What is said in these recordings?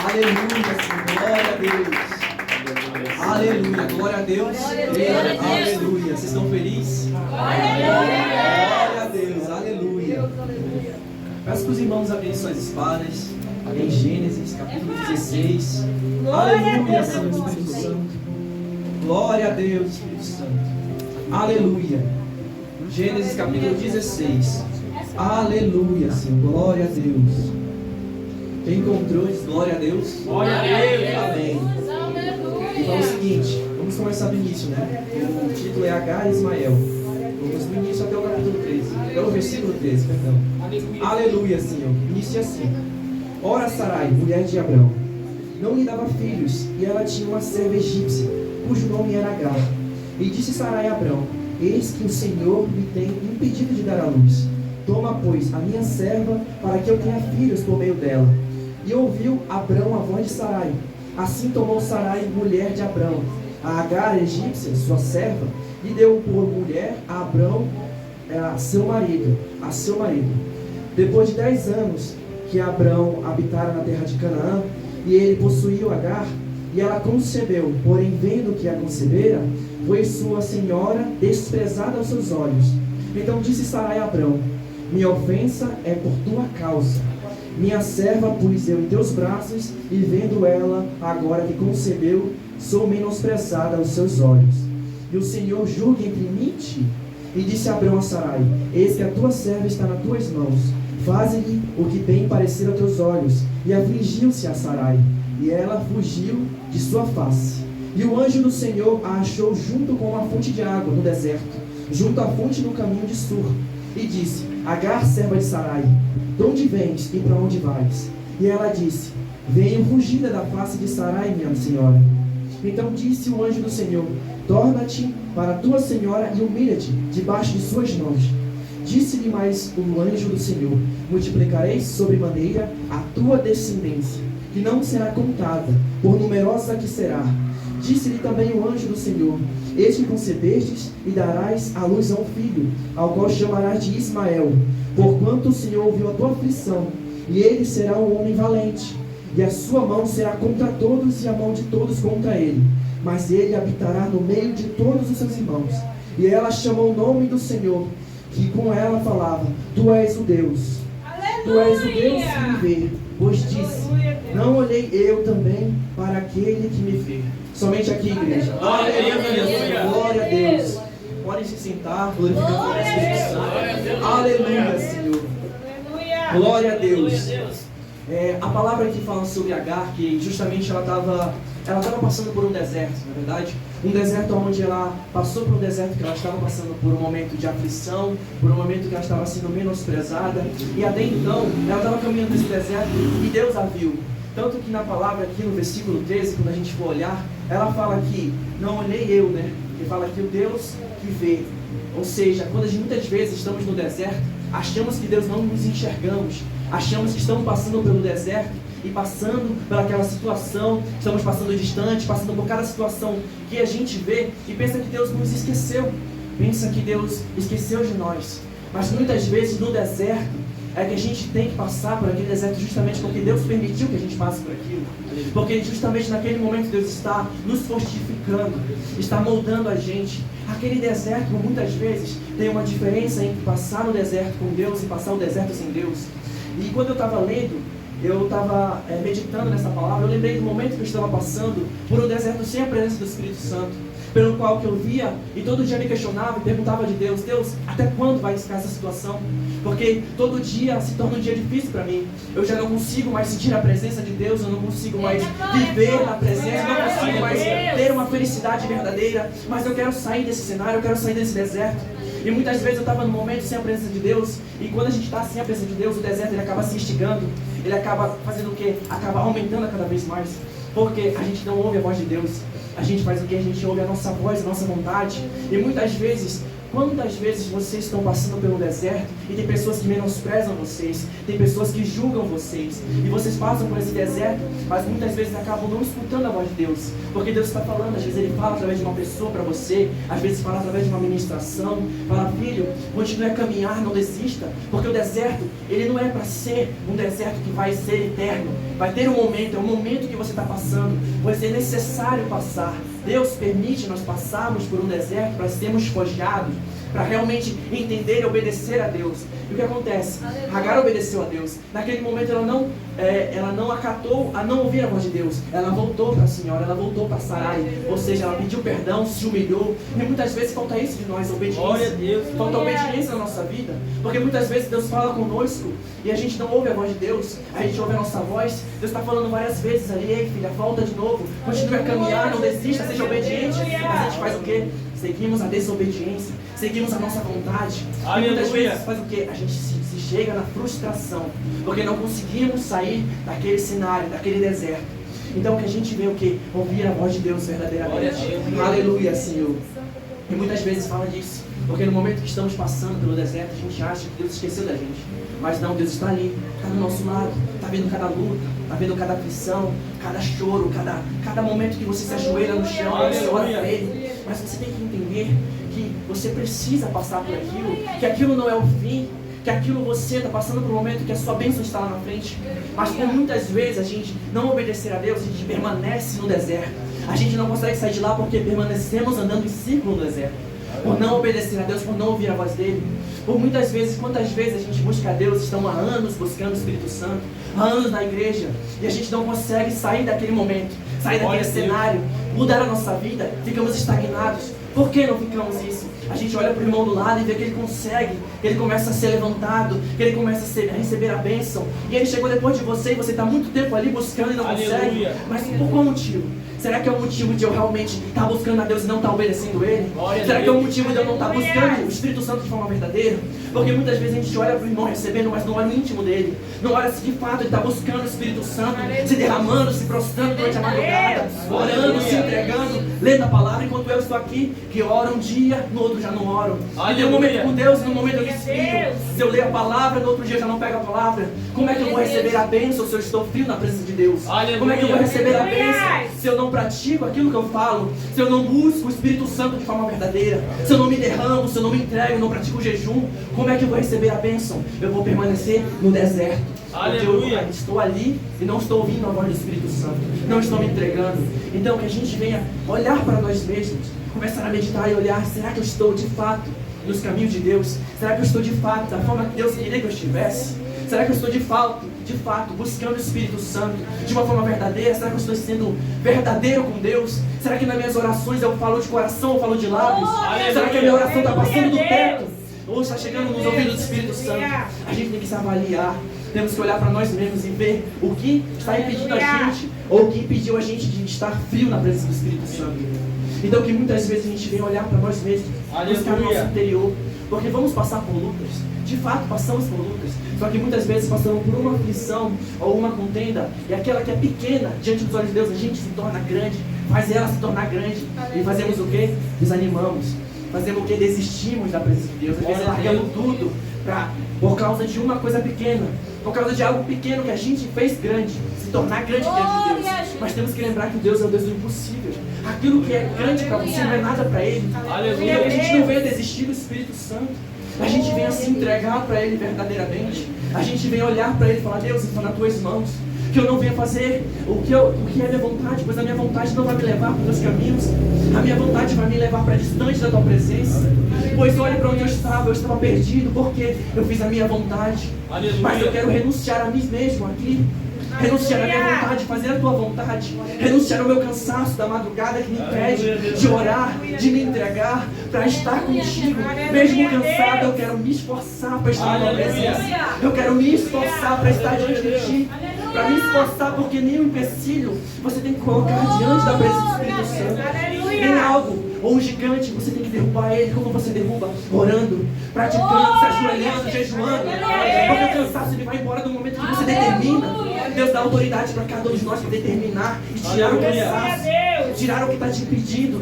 Aleluia, Senhor. Glória a Deus. Aleluia. Glória a Deus. Aleluia. Vocês estão felizes? Glória a Deus. Aleluia. Peço para os irmãos abrirem suas espadas em Gênesis, capítulo 16. Aleluia, Senhor Espírito Santo. Glória a Deus, Espírito Santo. Aleluia. Gênesis, capítulo 16. Aleluia, Senhor. Glória a Deus. Quem encontrou diz glória a Deus. Glória a Deus. Amém. Então é o seguinte, vamos começar do início, né? O título é Agar e Ismael. Vamos do início até o capítulo 13. Até o versículo 13, perdão. Aleluia, Senhor. Inicia assim. Ora Sarai, mulher de Abrão, não lhe dava filhos, e ela tinha uma serva egípcia, cujo nome era Agar. E disse Sarai a Abrão: eis que o Senhor me tem impedido de dar à luz. Toma, pois, a minha serva, para que eu tenha filhos por meio dela. E ouviu Abrão a voz de Sarai. Assim tomou Sarai, mulher de Abrão, a Agar egípcia, sua serva, e deu por mulher a Abrão, a seu marido. Depois de 10 anos que Abrão habitara na terra de Canaã, e ele possuiu Agar, e ela concebeu, porém vendo que a concebera, foi sua senhora desprezada aos seus olhos. Então disse Sarai a Abrão: minha ofensa é por tua causa. Minha serva pus eu em teus braços, e vendo ela, agora que concebeu, sou menosprezada aos seus olhos. E o Senhor julgue entre mim e ti. E disse Abrão a Sarai: eis que a tua serva está nas tuas mãos. Faze-lhe o que bem parecer aos teus olhos. E afligiu-se a Sarai, e ela fugiu de sua face. E o anjo do Senhor a achou junto com uma fonte de água no deserto, junto à fonte no caminho de Sur. E disse: Agar, serva de Sarai, de onde vens e para onde vais? E ela disse: venho fugida da face de Sarai, minha senhora. Então disse o anjo do Senhor: torna-te para a tua senhora e humilha-te debaixo de suas mãos. Disse-lhe mais o anjo do Senhor: multiplicarei sobremaneira a tua descendência, que não será contada, por numerosa que será. Disse-lhe também o anjo do Senhor: eis que concebestes e darás à luz a um filho, ao qual chamarás de Ismael, porquanto o Senhor ouviu a tua aflição, e ele será um homem valente, e a sua mão será contra todos e a mão de todos contra ele, mas ele habitará no meio de todos os seus irmãos. E ela chamou o nome do Senhor, que com ela falava: tu és o Deus, tu és o Deus que me vê, pois disse: não olhei eu também para aquele que me vê. Somente aqui, igreja. Aleluia. Glória a Deus. Podem se sentar, glorificando o nome do Espírito Santo. Aleluia, Senhor. Glória a Deus. A palavra aqui fala sobre Agar, que justamente ela estava passando por um deserto, na verdade. Um deserto onde ela passou por um deserto que ela estava passando por um momento de aflição, por um momento que ela estava sendo menosprezada. E até então, ela estava caminhando nesse deserto e Deus a viu. Tanto que na palavra aqui no versículo 13, quando a gente for olhar, ela fala que não olhei eu, né? Ele fala que o Deus que vê. Ou seja, quando a gente muitas vezes estamos no deserto, achamos que Deus não nos enxergamos, achamos que estamos passando pelo deserto e passando por aquela situação, estamos passando distante, passando por cada situação que a gente vê e pensa que Deus nos esqueceu, pensa que Deus esqueceu de nós. Mas muitas vezes no deserto é que a gente tem que passar por aquele deserto justamente porque Deus permitiu que a gente passe por aquilo. Porque justamente naquele momento Deus está nos fortificando, está moldando a gente. Aquele deserto, muitas vezes, tem uma diferença entre passar no deserto com Deus e passar o deserto sem Deus. E quando eu estava lendo, eu estava meditando nessa palavra, eu lembrei do momento que eu estava passando por um deserto sem a presença do Espírito Santo, pelo qual que eu via e todo dia me questionava e perguntava de Deus: Deus, até quando vai ficar essa situação? Porque todo dia se torna um dia difícil para mim. Eu já não consigo mais sentir a presença de Deus, eu não consigo mais viver na presença, eu não consigo mais ter uma felicidade verdadeira. Mas eu quero sair desse cenário, eu quero sair desse deserto. E muitas vezes eu estava num momento sem a presença de Deus, e quando a gente está sem a presença de Deus, o deserto ele acaba se instigando, ele acaba fazendo o quê? Acaba aumentando a cada vez mais, porque a gente não ouve a voz de Deus. A gente faz o que? A gente ouve a nossa voz, a nossa vontade. E muitas vezes, quantas vezes vocês estão passando pelo deserto e tem pessoas que menosprezam vocês, tem pessoas que julgam vocês, e vocês passam por esse deserto, mas muitas vezes acabam não escutando a voz de Deus, porque Deus está falando. Às vezes Ele fala através de uma pessoa para você, às vezes fala através de uma ministração, fala: filho, continue a caminhar, não desista, porque o deserto, ele não é para ser um deserto que vai ser eterno, Vai ter um momento, é um momento que você está passando, vai ser necessário passar. Deus permite nós passarmos por um deserto para sermos forjados, para realmente entender e obedecer a Deus. E o que acontece? Agar obedeceu a Deus. Naquele momento ela não acatou a não ouvir a voz de Deus. Ela voltou para a senhora, ela voltou para Sarai. Ou seja, ela pediu perdão, se humilhou. E muitas vezes falta isso de nós, obediência. Glória a Deus. Falta obediência na nossa vida. Porque muitas vezes Deus fala conosco e a gente não ouve a voz de Deus. A gente ouve a nossa voz. Deus está falando várias vezes ali: ei filha, volta de novo. Continue a caminhar, não desista, seja obediente. Mas a gente faz o quê? Seguimos a desobediência, seguimos a nossa vontade. E muitas vezes faz o quê? A gente se chega na frustração, porque não conseguimos sair daquele cenário, daquele deserto. Então o que a gente vê é o quê? Ouvir a voz de Deus verdadeiramente. Aleluia, Senhor. E muitas vezes fala disso, porque no momento que estamos passando pelo deserto, a gente acha que Deus esqueceu da gente. Mas não, Deus está ali, está do nosso lado, está vendo cada luta, está vendo cada aflição, cada choro, cada momento que você se ajoelha no chão, você ora para Ele. Mas você tem que entender que você precisa passar por aquilo, que aquilo não é o fim, que aquilo você está passando por um momento que a sua bênção está lá na frente. Mas por muitas vezes a gente não obedecer a Deus, a gente permanece no deserto. A gente não consegue sair de lá porque permanecemos andando em círculo no deserto. Por não obedecer a Deus, por não ouvir a voz dEle. Por muitas vezes, quantas vezes a gente busca a Deus, estamos há anos buscando o Espírito Santo, há anos na igreja, e a gente não consegue sair daquele momento, sair daquele cenário, mudar a nossa vida, ficamos estagnados. Por que não ficamos isso? A gente olha para o irmão do lado e vê que ele consegue, que ele começa a ser levantado, que ele começa a receber a bênção, e ele chegou depois de você e você está muito tempo ali buscando e não consegue. Mas por qual motivo? Será que é o motivo de eu realmente estar buscando a Deus e não estar obedecendo Ele? Será que é o motivo de eu não estar buscando o Espírito Santo de forma verdadeira? Porque muitas vezes a gente olha para o irmão recebendo, mas não olha o íntimo dele. Não olha se de fato ele está buscando o Espírito Santo, se derramando, se prostrando durante a madrugada, orando, se entregando, lendo a palavra, enquanto eu estou aqui, que oro um dia, no outro já não oro. E tem um momento com Deus, no momento eu me esfrio. Se eu ler a palavra, no outro dia eu já não pego a palavra. Como é que eu vou receber a bênção se eu estou frio na presença de Deus? Como é que eu vou receber a bênção se eu não pratico aquilo que eu falo, se eu não busco o Espírito Santo de forma verdadeira, se eu não me derramo, se eu não me entrego, não pratico o jejum? Como é que eu vou receber a bênção? Eu vou permanecer no deserto, porque eu estou ali e não estou ouvindo a voz do Espírito Santo, não estou me entregando. Então que a gente venha olhar para nós mesmos, começar a meditar e olhar: será que eu estou de fato nos caminhos de Deus? Será que eu estou de fato da forma que Deus queria que eu estivesse? Será que eu estou de fato, buscando o Espírito Santo de uma forma verdadeira? Será que eu estou sendo verdadeiro com Deus? Será que nas minhas orações eu falo de coração ou falo de lábios? Será que a minha oração está passando do teto? Ou está chegando nos ouvidos do Espírito Santo? A gente tem que se avaliar. Temos que olhar para nós mesmos e ver o que está impedindo a gente, ou o que impediu a gente de estar frio na presença do Espírito Santo. Então que muitas vezes a gente vem olhar para nós mesmos, buscar o nosso interior, porque vamos passar por lutas. De fato, passamos por lutas. Só que muitas vezes passamos por uma aflição ou uma contenda, e aquela que é pequena diante dos olhos de Deus, a gente se torna grande, faz ela se tornar grande. E fazemos o quê? Desanimamos. Fazemos o quê? Desistimos da presença de Deus. Às vezes largamos tudo por causa de uma coisa pequena, por causa de algo pequeno que a gente fez grande, se tornar grande diante de Deus. Mas temos que lembrar que Deus é o Deus do impossível. Aquilo que é grande para você não é nada para Ele. Então a gente não veio desistir do Espírito Santo. A gente vem a se entregar para Ele verdadeiramente. A gente vem olhar para Ele e falar: Deus, está nas tuas mãos. Que eu não venha fazer o que é minha vontade, pois a minha vontade não vai me levar para os teus caminhos. A minha vontade vai me levar para distante da tua presença. Pois olhe para onde eu estava perdido, porque eu fiz a minha vontade. Mas eu quero renunciar a mim mesmo aqui. Renunciar à minha vontade, fazer a tua vontade. Renunciar ao meu cansaço da madrugada que me impede de orar, de me entregar, para estar contigo. Mesmo cansado, eu quero me esforçar para estar na tua presença. Eu quero me esforçar para estar diante de ti. Para me esforçar, porque nenhum empecilho você tem que colocar diante da presença do Espírito Santo. Nem algo ou um gigante, você tem que derrubar ele. Como você derruba? Orando, praticando, se ajoelhando, jejuando. Porque o cansaço ele vai embora no momento que você determina. Deus dá autoridade para cada um de nós para determinar e tirar o cansaço, tirar o que está te impedindo.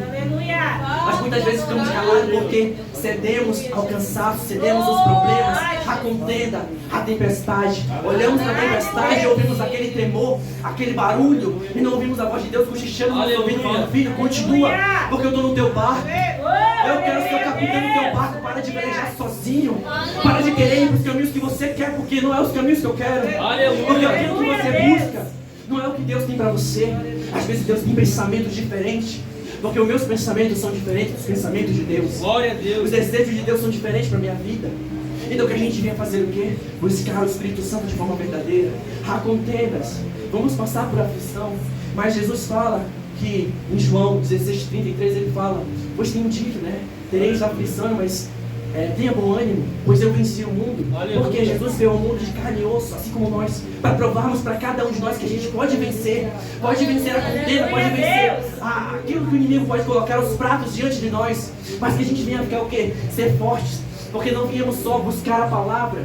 Mas muitas vezes ficamos calados porque cedemos ao cansaço, cedemos aos problemas, à contenda, à tempestade. Olhamos para a tempestade e ouvimos aquele tremor, aquele barulho, e não ouvimos a voz de Deus cochichando no nosso ouvido, falando: filho, continua, porque eu estou no teu barco. Eu quero ser o capitão do teu barco. Para de velejar sozinho. Para de querer ir para os caminhos que você quer, porque não é os caminhos que eu quero. Porque aquilo que você busca Deus tem para você. Às vezes Deus tem pensamentos diferentes, porque os meus pensamentos são diferentes dos pensamentos de Deus. Glória a Deus. Os desejos de Deus são diferentes para a minha vida. Então que a gente venha fazer o quê? Buscar o Espírito Santo de forma verdadeira. Contendas. Vamos passar por aflição. Mas Jesus fala que em João 16:33 ele fala: pois tem dito, né? Tereis aflição, mas tenha bom ânimo, pois eu venci o mundo. Aleluia. Porque Jesus veio ao mundo de carne e osso, assim como nós, para provarmos para cada um de nós que a gente pode vencer a contenda, pode vencer aquilo que o inimigo pode colocar os pratos diante de nós, mas que a gente venha ficar o quê? Ser fortes, porque não viemos só buscar a palavra,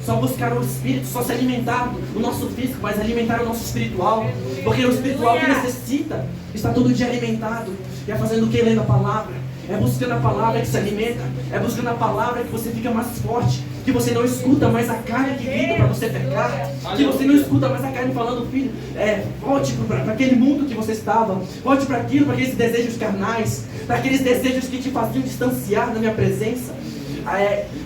só buscar o Espírito, só se alimentar do nosso físico, mas alimentar o nosso espiritual, porque o espiritual que necessita está todo dia alimentado. E é fazendo o que? Lendo a palavra. É buscando a palavra que se alimenta. É buscando a palavra que você fica mais forte. Que você não escuta mais a carne que grita para você pecar. Que você não escuta mais a carne falando: filho, volte para aquele mundo que você estava. Volte para aquilo, para aqueles desejos carnais, para aqueles desejos que te faziam distanciar da minha presença.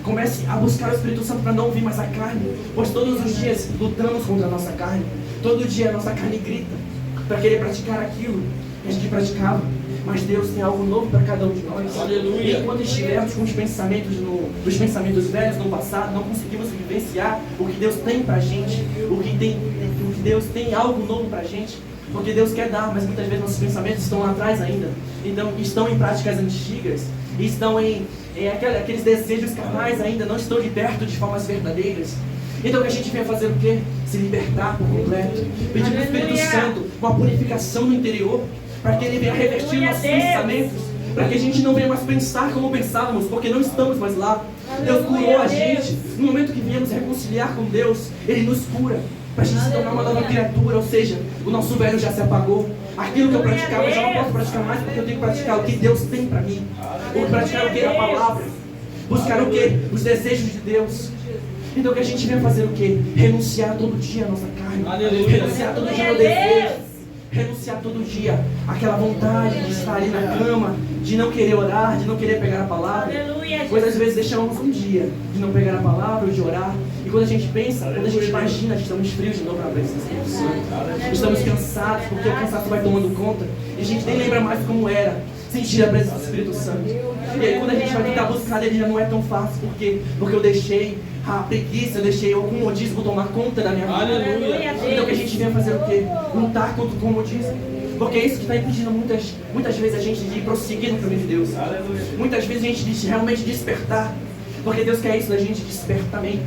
Comece a buscar o Espírito Santo para não ouvir mais a carne. Pois todos os dias lutamos contra a nossa carne. Todo dia a nossa carne grita para querer praticar aquilo que a gente praticava. Mas Deus tem algo novo para cada um de nós. Aleluia. E enquanto estivermos com os pensamentos velhos no passado, não conseguimos vivenciar o que Deus tem para a gente, o que Deus tem algo novo para a gente, porque Deus quer dar, mas muitas vezes nossos pensamentos estão lá atrás ainda. Então estão em práticas antigas, estão em aqueles desejos carnais ainda, não estão libertos de formas verdadeiras. Então que a gente venha fazer o quê? Se libertar por completo. Pedir para o Espírito Santo uma purificação no interior, para que Ele venha revertir nossos pensamentos, para que a gente não venha mais pensar como pensávamos, porque não estamos mais lá. Deus curou a gente. No momento que viemos reconciliar com Deus, Ele nos cura, para a gente se tornar uma nova criatura. Ou seja, o nosso velho já se apagou. Aquilo que eu praticava, eu já não posso praticar mais, porque eu tenho que praticar o que Deus tem para mim. Ou praticar o que? A palavra. Buscar o que? Os desejos de Deus. Então que a gente venha fazer o que? Renunciar todo dia a nossa carne. Aleluia. Renunciar todo dia ao desejo. Renunciar todo dia àquela vontade de estar ali na cama, de não querer orar, de não querer pegar a palavra. Pois às vezes deixamos um dia de não pegar a palavra ou de orar. E quando a gente pensa, quando a gente imagina, estamos frios de novo na presença do Espírito Santo. Estamos cansados, porque o cansaço vai tomando conta. E a gente nem lembra mais como era sentir a presença do Espírito Santo. E aí quando a gente vai tentar buscar ele, já não é tão fácil. Por quê? Porque eu deixei a preguiça, eu deixei o comodismo tomar conta da minha vida. Aleluia. Então que a gente venha fazer o quê? Lutar contra o comodismo. Porque é isso que está impedindo muitas vezes a gente de prosseguir no caminho de Deus. Aleluia. Muitas vezes a gente de realmente despertar. Porque Deus quer isso da gente, despertamento.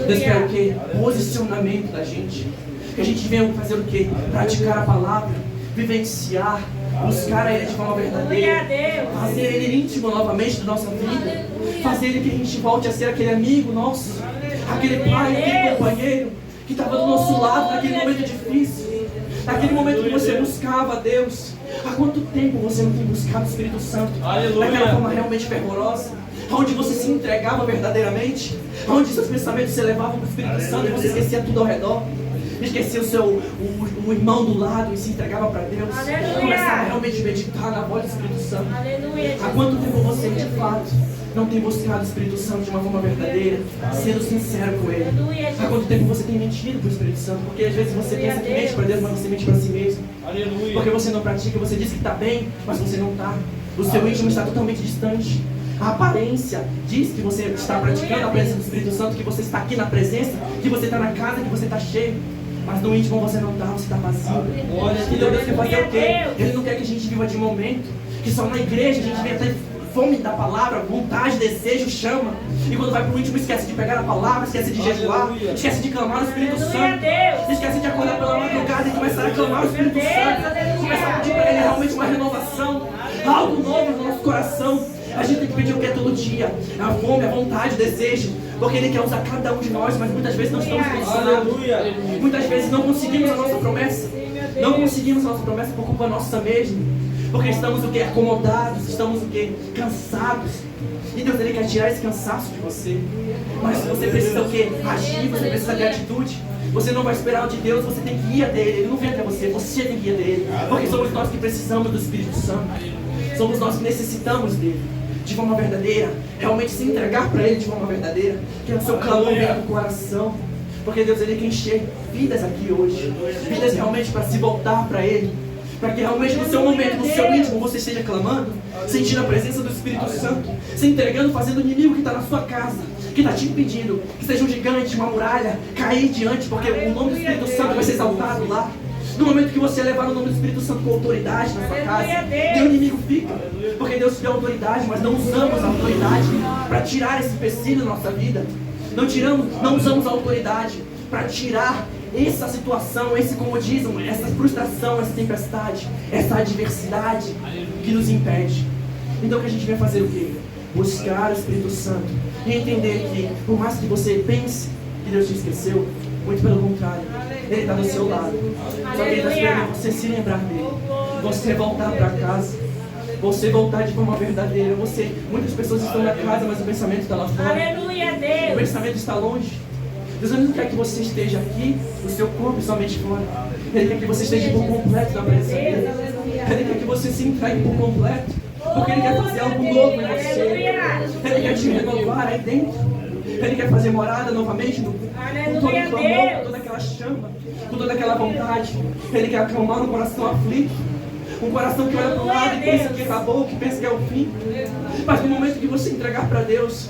Deus quer o quê? Posicionamento da gente. Que a gente venha fazer o quê? Praticar a palavra, vivenciar, buscar Ele de forma verdadeira, fazer Ele íntimo novamente da nossa vida, fazer Ele que a gente volte a ser aquele amigo nosso, aquele pai, aquele companheiro que estava do nosso lado naquele momento difícil, naquele momento que você buscava a Deus. Há quanto tempo você não tem buscado o Espírito Santo? Aleluia. Daquela forma realmente fervorosa, onde você se entregava verdadeiramente, onde seus pensamentos se levavam para o Espírito Santo e você esquecia tudo ao redor. Esquecia o irmão do lado e se entregava para Deus. Aleluia. Começava realmente a meditar na voz do Espírito Santo. Aleluia. Há quanto tempo você, de fato, não tem buscado o Espírito Santo de uma forma verdadeira, sendo sincero com Ele? Há quanto tempo você tem mentido para o Espírito Santo? Porque às vezes você pensa que mente para Deus, mas você mente para si mesmo. Aleluia. Porque você não pratica, você diz que está bem, mas você não está. O seu íntimo está totalmente distante. A aparência diz que você está praticando a presença do Espírito Santo, que você está aqui na presença, que você está na casa, que você está cheio. Mas no íntimo você não está, você está vazio. Então Deus quer fazer o quê? Ele não quer que a gente viva de momento, que só na igreja a gente venha ter fome da palavra, vontade, desejo, chama. E quando vai para o íntimo esquece de pegar a palavra, esquece de jejuar, esquece de clamar o Espírito Santo, esquece de acordar pela madrugada e começar a clamar o Espírito Santo, começar a pedir para Ele realmente uma renovação, algo novo no nosso coração. A gente tem que pedir o que é todo dia? A fome, a vontade, o desejo. Porque Ele quer usar cada um de nós, mas muitas vezes não estamos posicionados. Muitas vezes não conseguimos a nossa promessa. Não conseguimos a nossa promessa por culpa nossa mesmo. Porque estamos o que? Acomodados, estamos o que? Cansados. E Deus Ele quer tirar esse cansaço de você. Mas você precisa o que? Agir, você precisa ter atitude. Você não vai esperar o de Deus, você tem que ir até Ele. Ele não vem até você, você tem que ir até Ele. Porque somos nós que precisamos do Espírito Santo. Somos nós que necessitamos dele de forma verdadeira, realmente se entregar para Ele de forma verdadeira, que é o seu clamor venha do coração. Porque Deus, Ele quer encher vidas aqui hoje. Vidas realmente para se voltar para Ele. Para que realmente no seu momento, no seu íntimo, você esteja clamando, sentindo a presença do Espírito Santo, se entregando, fazendo o inimigo que está na sua casa, que está te impedindo, que seja um gigante, uma muralha, cair diante, porque o nome do Espírito Santo vai ser exaltado lá. No momento que você levar o nome do Espírito Santo com autoridade na sua casa, o inimigo fica. Porque Deus te deu autoridade, mas não usamos a autoridade para tirar esse empecilho da nossa vida. Não usamos a autoridade para tirar essa situação, esse comodismo, essa frustração, essa tempestade, essa adversidade que nos impede. Então que a gente vai fazer o quê? Buscar o Espírito Santo e entender que, por mais que você pense que Deus te esqueceu, muito pelo contrário, Ele está do seu lado. Só que Ele está esperando você se lembrar dele, você voltar para casa, você voltar de forma verdadeira. Muitas pessoas estão na casa, mas o pensamento está lá fora. Aleluia, Deus. O pensamento está longe. Deus não quer que você esteja aqui, o seu corpo somente fora. Ele quer que você esteja por completo na presença dele. Ele quer que você se entregue por completo, porque Ele quer fazer algo novo em você. Ele quer te renovar aí dentro. Ele quer fazer morada novamente com todo o clamor, com toda aquela chama, com toda aquela vontade. Ele quer acalmar um coração aflito, um coração que olha para o lado e pensa que acabou, que pensa que é o fim. Mas no momento que você entregar para Deus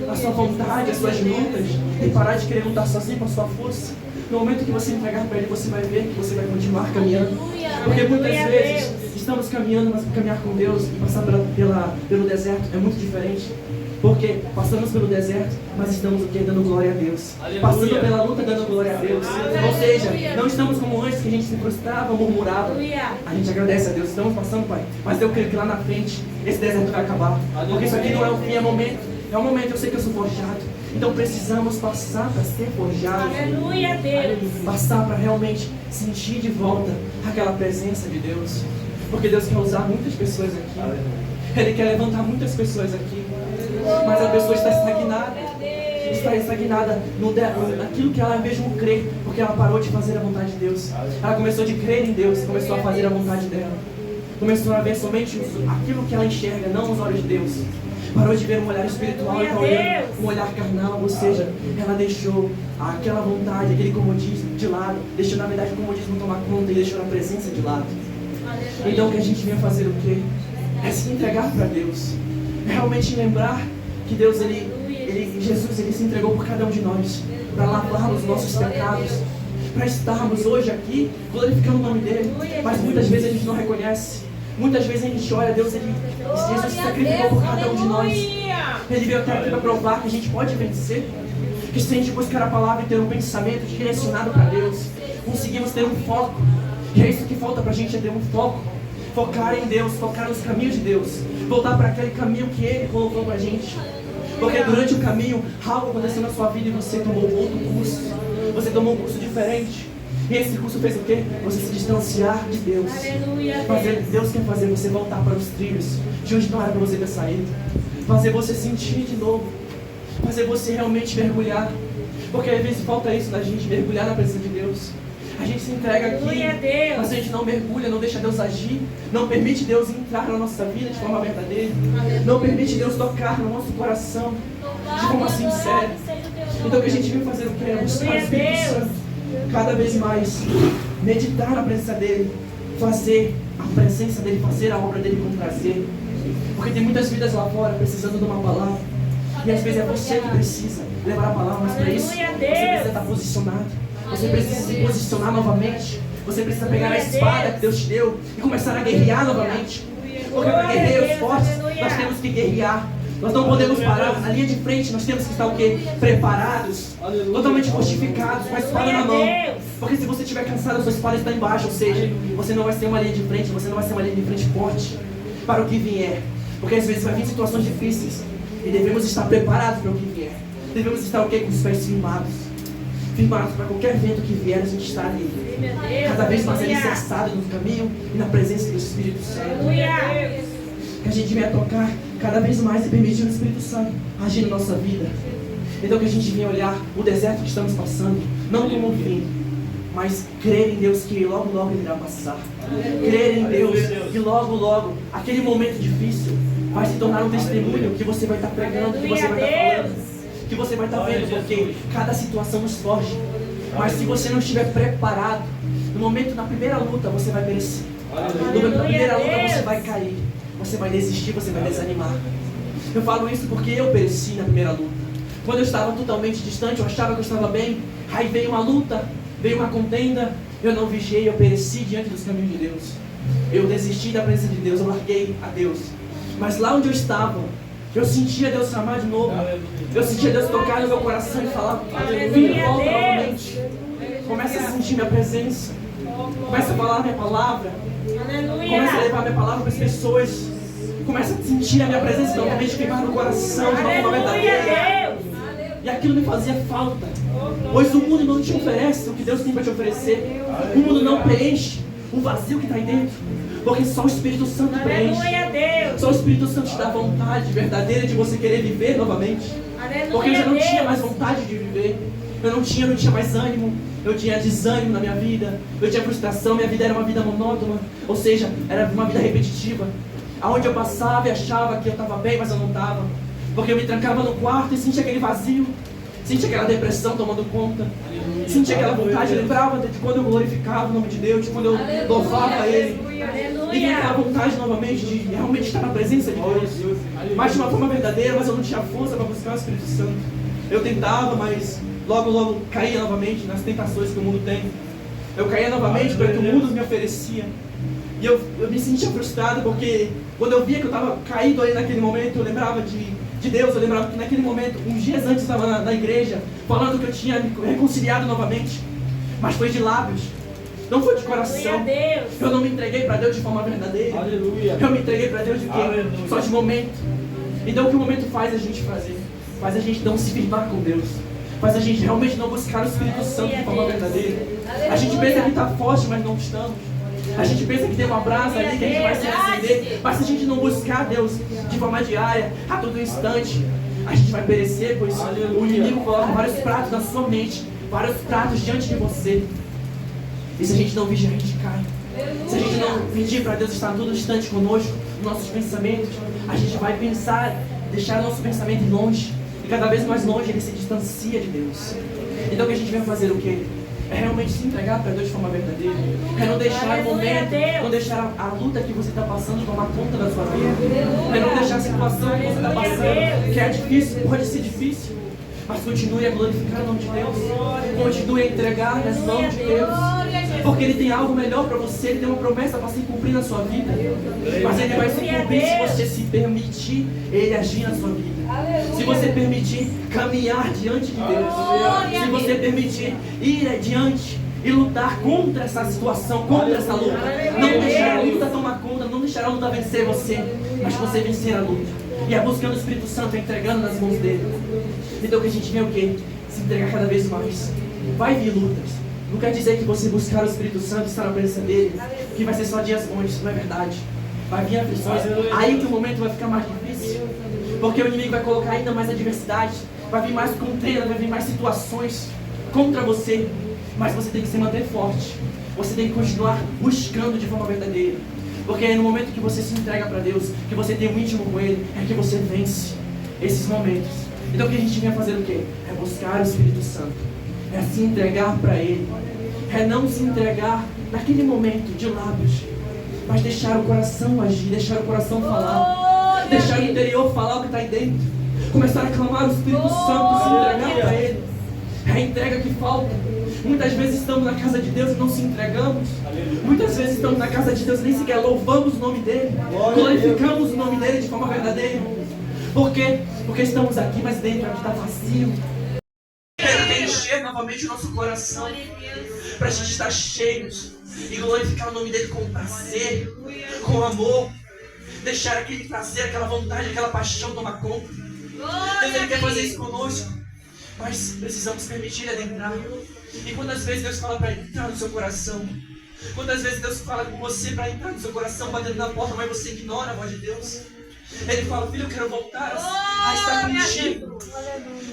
a sua vontade, as suas lutas, e parar de querer lutar sozinho com a sua força, no momento que você entregar para Ele, você vai ver que você vai continuar caminhando. Porque muitas vezes estamos caminhando, mas caminhar com Deus e passar pelo deserto é muito diferente. Porque passamos pelo deserto, mas estamos o quê? Dando glória a Deus. Passando pela luta, dando glória a Deus. Ou seja, não estamos como antes, que a gente se frustrava, murmurava. A gente agradece a Deus, estamos passando, Pai. Mas eu creio que lá na frente, esse deserto vai acabar. Porque isso aqui não é o fim, é momento. É um momento, eu sei que eu sou forjado. Então precisamos passar para ser forjados. Aleluia, Deus. Passar para realmente sentir de volta aquela presença de Deus. Porque Deus quer usar muitas pessoas aqui. Ele quer levantar muitas pessoas aqui. Mas a pessoa está estagnada. Está estagnada naquilo que ela mesmo crê. Porque ela parou de fazer a vontade de Deus. Ela começou de crer em Deus e começou a fazer a vontade dela. Começou a ver somente aquilo que ela enxerga, não os olhos de Deus. Parou de ver um olhar espiritual e está olhando um olhar carnal. Ou seja, ela deixou aquela vontade, aquele comodismo de lado. Deixou na verdade o comodismo tomar conta e deixou a presença de lado. Então o que a gente vem fazer o quê? É se entregar para Deus. É realmente lembrar que Deus, Jesus, Ele se entregou por cada um de nós, para lavar os nossos pecados, para estarmos hoje aqui glorificando o nome dEle. Mas muitas vezes a gente não reconhece. Muitas vezes a gente olha, Jesus se sacrificou por cada um de nós. Ele veio até aqui para provar que a gente pode vencer. Que se a gente buscar a palavra e ter um pensamento direcionado para Deus, conseguimos ter um foco. E é isso que falta para a gente, é ter um foco. Focar em Deus, focar nos caminhos de Deus. Voltar para aquele caminho que Ele colocou para a gente. Porque durante o caminho, algo aconteceu na sua vida e você tomou outro curso. Você tomou um curso diferente. E esse curso fez o quê? Você se distanciar de Deus. Mas Deus quer fazer você voltar para os trilhos de onde não era para você ter saído. Fazer você sentir de novo. Fazer você realmente mergulhar. Porque às vezes falta isso da gente, mergulhar na presença de Deus. A gente se entrega aqui, mas a gente não mergulha, não deixa Deus agir, não permite Deus entrar na nossa vida de forma verdadeira, não permite Deus tocar no nosso coração de forma sincera. Então o que a gente vem fazer o que é buscar o Espírito Santo, cada vez mais, meditar na presença dEle, fazer a presença dEle, fazer a obra dEle com prazer. Porque tem muitas vidas lá fora precisando de uma palavra, e às vezes é você que precisa levar a palavra, mas para isso você precisa estar posicionado. Você precisa se posicionar novamente. Você precisa pegar a espada que Deus te deu e começar a guerrear novamente. Porque para guerreiros fortes, nós temos que guerrear. Nós não podemos parar. Na linha de frente, nós temos que estar o quê? Preparados, totalmente fortificados, com a espada na mão. Porque se você estiver cansado, a sua espada está embaixo. Ou seja, você não vai ser uma linha de frente, você não vai ser uma linha de frente forte para o que vier. Porque às vezes vai vir situações difíceis e devemos estar preparados para o que vier. Devemos estar o quê? Com os pés firmados. Firmados para qualquer vento que vier, a gente está ali. Cada vez mais alicerçado no caminho e na presença do Espírito Santo. Que a gente venha tocar cada vez mais e permitir o Espírito Santo agir na nossa vida. Então que a gente venha olhar o deserto que estamos passando, não como um fim, mas crer em Deus que logo logo Ele irá passar. Crer em Deus que logo logo aquele momento difícil vai se tornar um testemunho que você vai estar pregando, que você vai estar falando, que você vai estar vendo, porque cada situação nos forja, Mas se você não estiver preparado, no momento da primeira luta você vai perecer. No momento da primeira luta você vai cair. Você vai desistir, você vai desanimar. Eu falo isso porque eu pereci na primeira luta. Quando eu estava totalmente distante, eu achava que eu estava bem. Aí veio uma luta, veio uma contenda. Eu não vigiei, eu pereci diante dos caminhos de Deus. Eu desisti da presença de Deus, eu larguei a Deus. Mas lá onde eu estava, eu sentia Deus chamar de novo. Eu sentia Deus tocar no meu coração e falar: filho, volta novamente. Começa a sentir minha presença. Começa a falar minha palavra. Começa a levar minha palavra para as pessoas. Começa a sentir a minha presença novamente queimar no coração de uma forma verdadeira. E aquilo me fazia falta. Pois o mundo não te oferece o que Deus tem para te oferecer. O mundo não preenche o vazio que está aí dentro. Porque só o Espírito Santo preenche. Só o Espírito Santo te dá vontade verdadeira de você querer viver novamente. Porque eu já não tinha mais vontade de viver. Eu não tinha mais ânimo. Eu tinha desânimo na minha vida. Eu tinha frustração. Minha vida era uma vida monótona. Ou seja, era uma vida repetitiva. Aonde eu passava e achava que eu estava bem, mas eu não estava. Porque eu me trancava no quarto e sentia aquele vazio. Sentia aquela depressão tomando conta. Sentia aquela vontade. Eu lembrava de quando eu glorificava o nome de Deus, de quando eu louvava Ele. E tinha aquela vontade novamente de realmente estar na presença de Deus. Mas de uma forma verdadeira, mas eu não tinha força para buscar o Espírito Santo. Eu tentava, mas logo caía novamente nas tentações que o mundo tem. Eu caía novamente para o que o mundo me oferecia. E eu me sentia frustrado porque quando eu via que eu estava caído ali naquele momento, eu lembrava de Deus. Eu lembrava que naquele momento, uns dias antes, eu estava na igreja falando que eu tinha me reconciliado novamente. Mas foi de lábios, não foi de coração. Eu não me entreguei para Deus de forma verdadeira. Aleluia. Eu me entreguei para Deus de quê? Só de momento. Então o que o momento faz a gente fazer? Faz a gente não se firmar com Deus. Faz a gente realmente não buscar o Espírito Santo de forma verdadeira. A gente pensa que está forte, mas não estamos. A gente pensa que tem uma brasa ali que a gente vai se acender. Mas se a gente não buscar Deus de forma diária, a todo instante, a gente vai perecer, pois o inimigo coloca vários pratos na sua mente, vários pratos diante de você. E se a gente não vigiar, a gente cai. Se a gente não pedir para Deus estar todo instante conosco, nossos pensamentos, a gente vai pensar, deixar nosso pensamento longe. E cada vez mais longe ele se distancia de Deus. Então o que a gente vai fazer o quê? É realmente se entregar para Deus de forma verdadeira. É não deixar o momento, não deixar a luta que você está passando tomar conta da sua vida. É não deixar a situação que você está passando, que é difícil, pode ser difícil, mas continue a glorificar o nome de Deus. Continue a entregar nas mãos de Deus. Porque Ele tem algo melhor para você. Ele tem uma promessa para se cumprir na sua vida. Mas Ele vai se cumprir se você se permitir Ele agir na sua vida. Se você permitir caminhar diante de Deus. Se você permitir ir adiante e lutar contra essa situação, contra essa luta. Não deixar a luta tomar conta, não deixar a luta vencer você, mas você vencer a luta. E é buscando o Espírito Santo, entregando nas mãos dele. Então que a gente vê o quê? Se entregar cada vez mais. Vai vir lutas. Não quer dizer que você buscar o Espírito Santo e estar na presença dele, que vai ser só dias bons, isso não é verdade. Vai vir aflições, aí que o momento vai ficar mais difícil. Porque o inimigo vai colocar ainda mais adversidade, vai vir mais contenda, vai vir mais situações contra você. Mas você tem que se manter forte. Você tem que continuar buscando de forma verdadeira. Porque é no momento que você se entrega para Deus, que você tem um íntimo com Ele, é que você vence esses momentos. Então o que a gente vem fazer o quê? É buscar o Espírito Santo. É se entregar para Ele. É não se entregar naquele momento de lábios, mas deixar o coração agir, deixar o coração falar, deixar o interior falar o que está aí dentro, começar a clamar o Espírito Santo, se entregar para Ele. É a entrega que falta. Muitas vezes estamos na casa de Deus e não se entregamos. Muitas vezes estamos na casa de Deus e nem sequer louvamos o nome dEle, glorificamos o nome dEle de forma verdadeira. Por quê? Porque estamos aqui, mas dentro aqui está vazio. Ele quer encher novamente o nosso coração, para a gente estar cheios e glorificar o nome dEle com prazer, com amor. Deixar aquele prazer, aquela vontade, aquela paixão tomar conta. Deus, Ele quer fazer isso conosco, mas precisamos permitir Ele adentrar. E quantas vezes Deus fala para entrar no seu coração? Quantas vezes Deus fala com você para entrar no seu coração, batendo na porta, mas você ignora a voz de Deus? Ele fala: filho, eu quero voltar a estar contigo.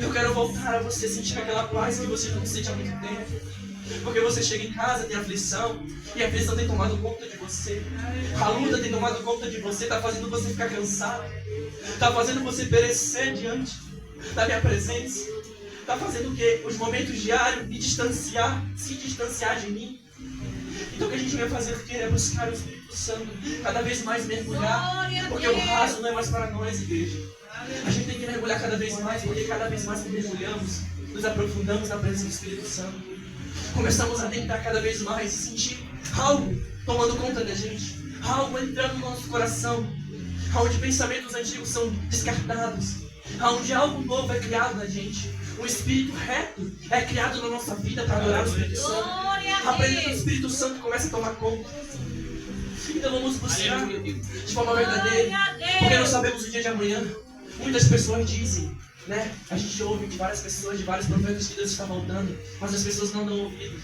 Eu quero voltar a você sentir aquela paz que você não sente há muito tempo. Porque você chega em casa, tem aflição, e a aflição tem tomado conta de você. A luta tem tomado conta de você, está fazendo você ficar cansado, está fazendo você perecer diante da minha presença. Está fazendo o quê? Os momentos diários de se distanciar de mim. Então o que a gente vai fazer aqui é buscar o Espírito Santo, cada vez mais mergulhar, porque o raso não é mais para nós, igreja. A gente tem que mergulhar cada vez mais, porque cada vez mais que mergulhamos, nos aprofundamos na presença do Espírito Santo. Começamos a adentrar cada vez mais e sentir algo tomando conta da gente, algo entrando no nosso coração, onde pensamentos antigos são descartados, onde algo novo é criado na gente. O Espírito reto é criado na nossa vida para adorar o Espírito Santo. A presença do Espírito Santo começa a tomar conta. Então vamos buscar de forma verdadeira, porque não sabemos o dia de amanhã. Muitas pessoas dizem, né? A gente ouve de várias pessoas, de vários profetas que Deus está voltando, mas as pessoas não dão ouvido.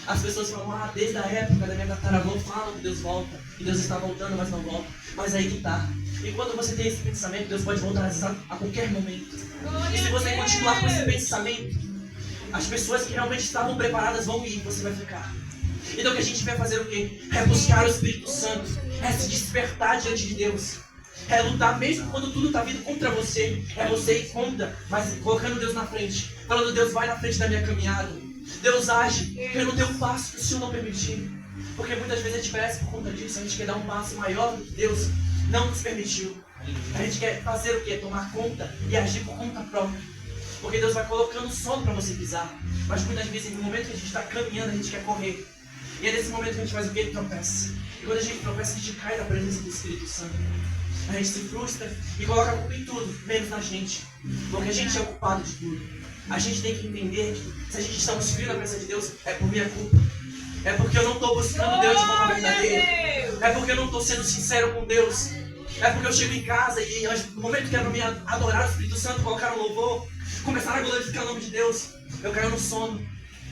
As pessoas falam, desde a época da minha tataravó falam que Deus volta, e Deus está voltando, mas não volta. Mas aí que está. E quando você tem esse pensamento, Deus pode voltar a qualquer momento. E se você continuar com esse pensamento, as pessoas que realmente estavam preparadas vão ir e você vai ficar. Então o que a gente vai fazer o quê? É buscar o Espírito Santo, é se despertar diante de Deus, é lutar mesmo quando tudo está vindo contra você, é você ir contra, mas colocando Deus na frente, falando, Deus vai na frente da minha caminhada, Deus age, eu não tenho um passo que o Senhor não permitir, porque muitas vezes a gente merece por conta disso, a gente quer dar um passo maior do que Deus não nos permitiu. A gente quer fazer o quê? Tomar conta e agir por conta própria. Porque Deus vai colocando solo para você pisar. Mas muitas vezes, no momento que a gente está caminhando, a gente quer correr. E é nesse momento que a gente faz o quê? Tropeça. E quando a gente tropeça, a gente cai na presença do Espírito Santo. A gente se frustra e coloca a culpa em tudo, menos na gente. Porque a gente é o culpado de tudo. A gente tem que entender que se a gente estamos frios na presença de Deus, é por minha culpa. É porque eu não estou buscando Deus de forma verdadeira. É porque eu não estou sendo sincero com Deus. É porque eu chego em casa e no momento que era me adorar o Espírito Santo, colocar um louvor, começaram a glorificar o nome de Deus, eu caio no sono.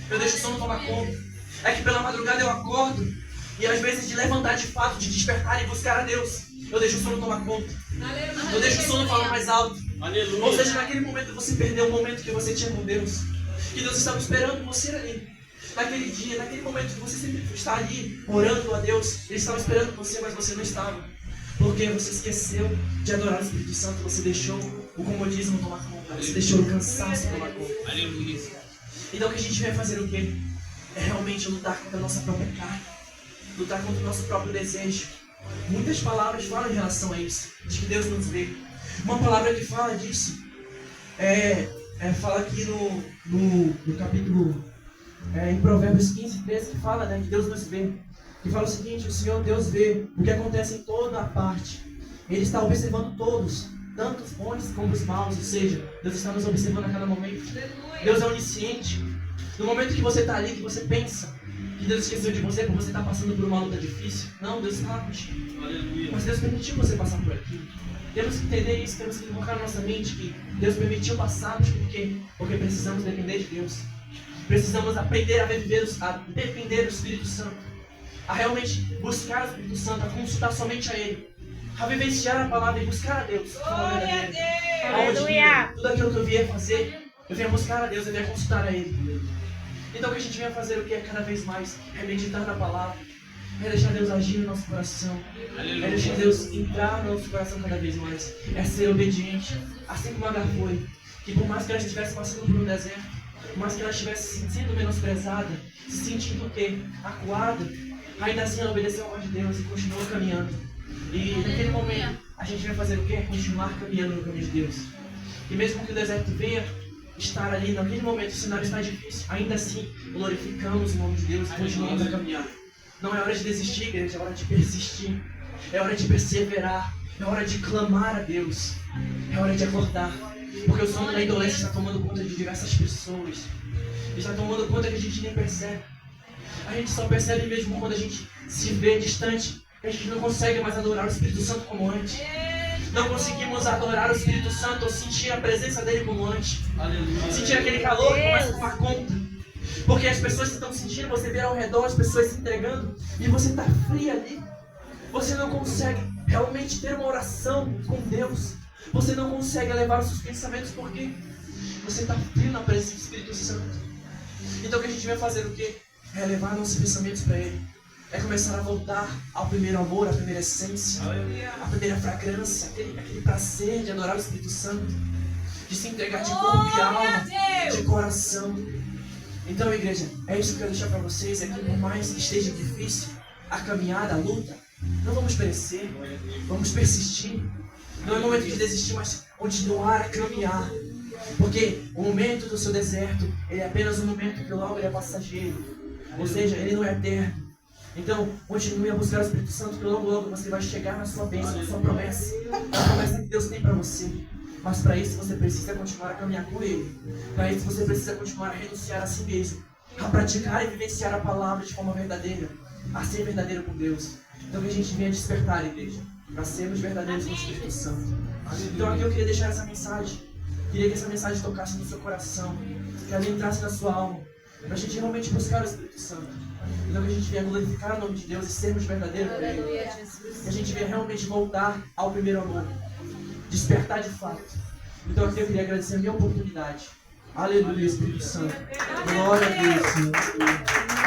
Eu deixo o sono tomar conta. É que pela madrugada eu acordo e às vezes de levantar de fato, de despertar e buscar a Deus, eu deixo o sono tomar conta. Eu deixo o sono falar mais alto. Aleluia. Ou seja, naquele momento você perdeu o momento que você tinha com Deus, que Deus estava esperando você ali. Naquele dia, naquele momento que você sempre está ali orando a Deus, Ele estava esperando você, mas você não estava. Porque você esqueceu de adorar o Espírito Santo, você deixou o comodismo tomar conta, você deixou o cansaço tomar conta. Aleluia. Então o que a gente vai fazer o quê? É realmente lutar contra a nossa própria carne, lutar contra o nosso próprio desejo. Muitas palavras falam em relação a isso, de que Deus nos vê. Uma palavra que fala disso fala aqui no capítulo, em Provérbios 15, 13, que fala, né, que Deus nos vê. Que fala o seguinte: o Senhor Deus vê o que acontece em toda a parte. Ele está observando todos, tanto os bons como os maus. Ou seja, Deus está nos observando a cada momento. Deus é onisciente. No momento que você está ali, que você pensa que Deus esqueceu de você, porque você está passando por uma luta difícil, não, Deus está contigo. Mas Deus permitiu você passar por aquilo. Temos que entender isso, temos que colocar na nossa mente que Deus permitiu passarmos porque precisamos depender de Deus. Precisamos aprender a depender do Espírito Santo, a realmente buscar o Espírito Santo, a consultar somente a Ele, a vivenciar a palavra e buscar a Deus. Aleluia! Tudo aquilo que eu vier fazer, eu venho buscar a Deus, eu venho consultar a Ele. Então o que a gente vem fazer o que é cada vez mais? É meditar na palavra, é deixar Deus agir no nosso coração, é deixar Deus entrar no nosso coração cada vez mais, é ser obediente, assim como Agar foi, que por mais que ela estivesse passando por um deserto, por mais que ela estivesse se sentindo menosprezada, se sentindo o quê? Acuada, ainda assim ela obedeceu a voz de Deus e continuou caminhando. E naquele momento a gente vai fazer o quê? Continuar caminhando no caminho de Deus. E mesmo que o deserto venha estar ali, naquele momento o cenário está difícil, ainda assim glorificamos o nome de Deus e continuamos a caminhar. Não é hora de desistir, igreja, é hora de persistir, é hora de perseverar, é hora de clamar a Deus, é hora de acordar. Porque o sono da indolência está tomando conta de diversas pessoas, está tomando conta que a gente nem percebe. A gente só percebe mesmo quando a gente se vê distante, que a gente não consegue mais adorar o Espírito Santo como antes. Não conseguimos adorar o Espírito Santo ou sentir a presença dele como antes. Aleluia. Sentir aquele calor que começa a tomar conta. Porque as pessoas estão sentindo, você vê ao redor as pessoas se entregando e você está frio ali. Você não consegue realmente ter uma oração com Deus. Você não consegue elevar os seus pensamentos porque você está frio na presença do Espírito Santo. Então o que a gente vai fazer o quê? É levar nossos pensamentos para Ele. É começar a voltar ao primeiro amor, à primeira essência, à primeira fragrância, aquele prazer de adorar o Espírito Santo. de se entregar de corpo e alma, de coração. Então, igreja, é isso que eu quero deixar para vocês, é que por mais que esteja difícil a caminhada, a luta, não vamos perecer, vamos persistir. Não é momento de desistir, mas continuar a caminhar. Porque o momento do seu deserto, ele é apenas um momento que logo ele é passageiro. Ou seja, ele não é eterno. Então, continue a buscar o Espírito Santo, que logo você vai chegar na sua bênção, na sua promessa. Na promessa que Deus tem para você. Mas para isso você precisa continuar a caminhar com Ele. Para isso você precisa continuar a renunciar a si mesmo. A praticar e vivenciar a palavra de forma verdadeira. A ser verdadeiro com Deus. Então que a gente venha despertar, igreja, para sermos verdadeiros com o Espírito Santo. Então aqui eu queria deixar essa mensagem. Queria que essa mensagem tocasse no seu coração. Que ela entrasse na sua alma. Para a gente realmente buscar o Espírito Santo. Então que a gente venha glorificar o nome de Deus e sermos verdadeiros com Ele. Que a gente venha realmente voltar ao primeiro amor. Despertar de fato. Então aqui eu queria agradecer a minha oportunidade. Aleluia, Espírito Santo. Glória a Deus, Senhor.